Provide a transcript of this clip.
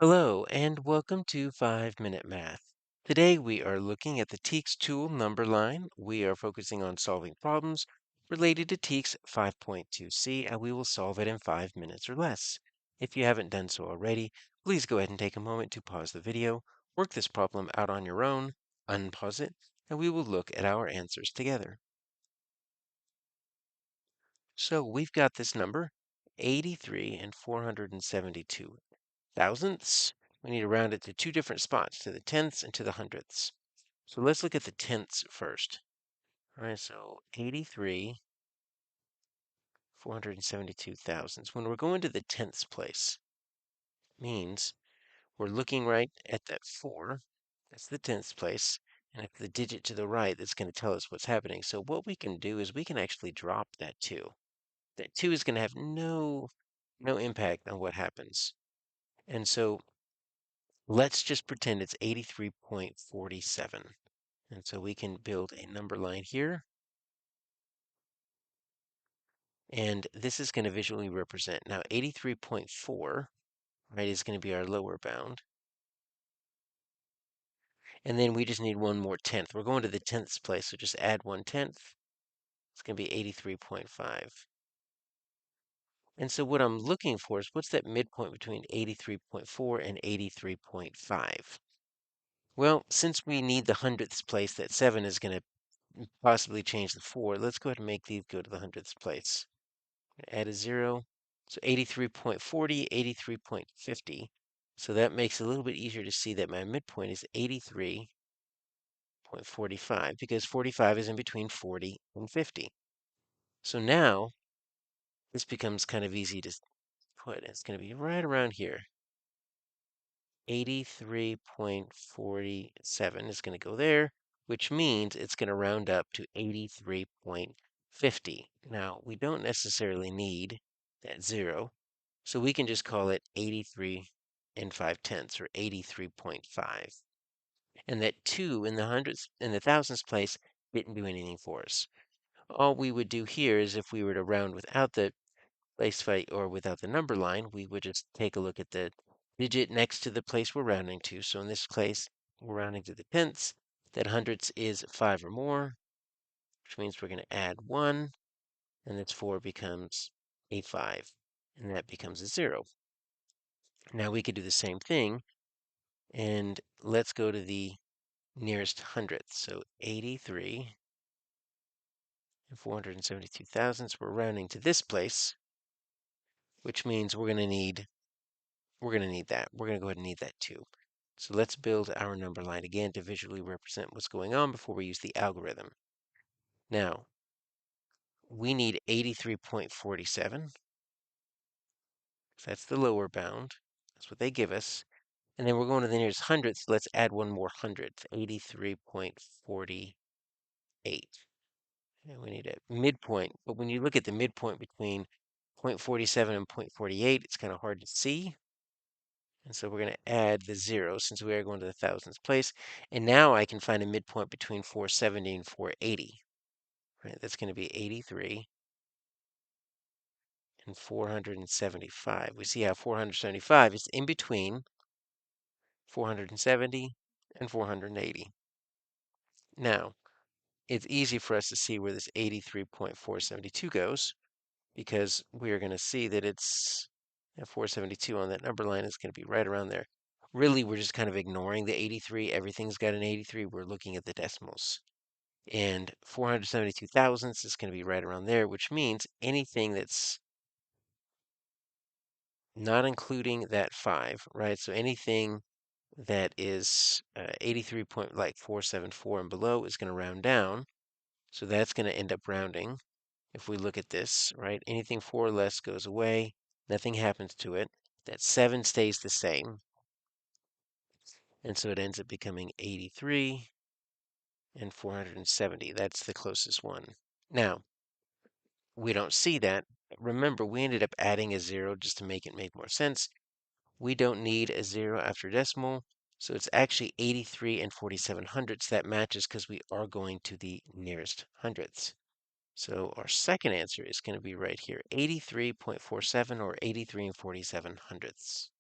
Hello, and welcome to 5 Minute Math. Today we are looking at the TEKS tool number line. We are focusing on solving problems related to TEKS 5.2c, and we will solve it in 5 minutes or less. If you haven't done so already, please go ahead and take a moment to pause the video, work this problem out on your own, unpause it, and we will look at our answers together. So we've got this number, 83 and 472 thousandths. We need to round it to two different spots, to the tenths and to the hundredths. So let's look at the tenths first. All right, so 83, 472 thousandths. When we're going to the tenths place, means we're looking right at that 4. That's the tenths place. And it's the digit to the right that's going to tell us what's happening. So what we can do is we can actually drop that 2. That 2 is going to have no impact on what happens. And so let's just pretend it's 83.47. And so we can build a number line here. And this is going to visually represent. Now 83.4, right, is going to be our lower bound. And then we just need one more tenth. We're going to the tenths place, so just add 1/10. It's going to be 83.5. And so what I'm looking for is what's that midpoint between 83.4 and 83.5? Well, since we need the hundredths place, that 7 is going to possibly change the 4. Let's go ahead and make these go to the hundredths place. Add a 0. So 83.40, 83.50. So that makes it a little bit easier to see that my midpoint is 83.45 because 45 is in between 40 and 50. So now this becomes kind of easy to put. It's going to be right around here. 83.47 is going to go there, which means it's going to round up to 83.50. Now, we don't necessarily need that 0, so we can just call it 83 and 5/10 or 83.5. And that 2 in the hundredths in the thousandths place didn't do anything for us. All we would do here is if we were to round without the place fight or without the number line, we would just take a look at the digit next to the place we're rounding to. So in this case, we're rounding to the tenths. That hundredths is 5 or more, which means we're going to add 1, and this 4 becomes a 5, and that becomes a 0. Now we could do the same thing, and let's go to the nearest hundredth. So 83 and 472 thousandths. We're rounding to this place, which means we're going to need that. We're going to go ahead and need that too. So let's build our number line again to visually represent what's going on before we use the algorithm. Now, we need 83.47. That's the lower bound. That's what they give us. And then we're going to the nearest hundredth. Let's add one more hundredth, 83.48. And we need a midpoint. But when you look at the midpoint between 0.47 and 0.48, it's kind of hard to see. And so we're going to add the 0 since we are going to the thousandths place. And now I can find a midpoint between 470 and 480. Right, that's going to be 83 and 475. We see how 475 is in between 470 and 480. Now, it's easy for us to see where this 83.472 goes because we are going to see that it's at 472 on that number line is going to be right around there. Really, we're just kind of ignoring the 83. Everything's got an 83. We're looking at the decimals. And 472 thousandths is going to be right around there, which means anything that's not including that 5, right? So anything that is 83 point like 474 and below is going to round down. So that's going to end up rounding. If we look at this, right, anything 4 or less goes away. Nothing happens to it. That 7 stays the same. And so it ends up becoming 83 and 470. That's the closest one. Now, we don't see that. Remember, we ended up adding a 0 just to make it make more sense. We don't need a 0 after decimal, so it's actually 83 and 47 hundredths. That matches because we are going to the nearest hundredths. So our second answer is going to be right here, 83.47 or 83 and 47 hundredths.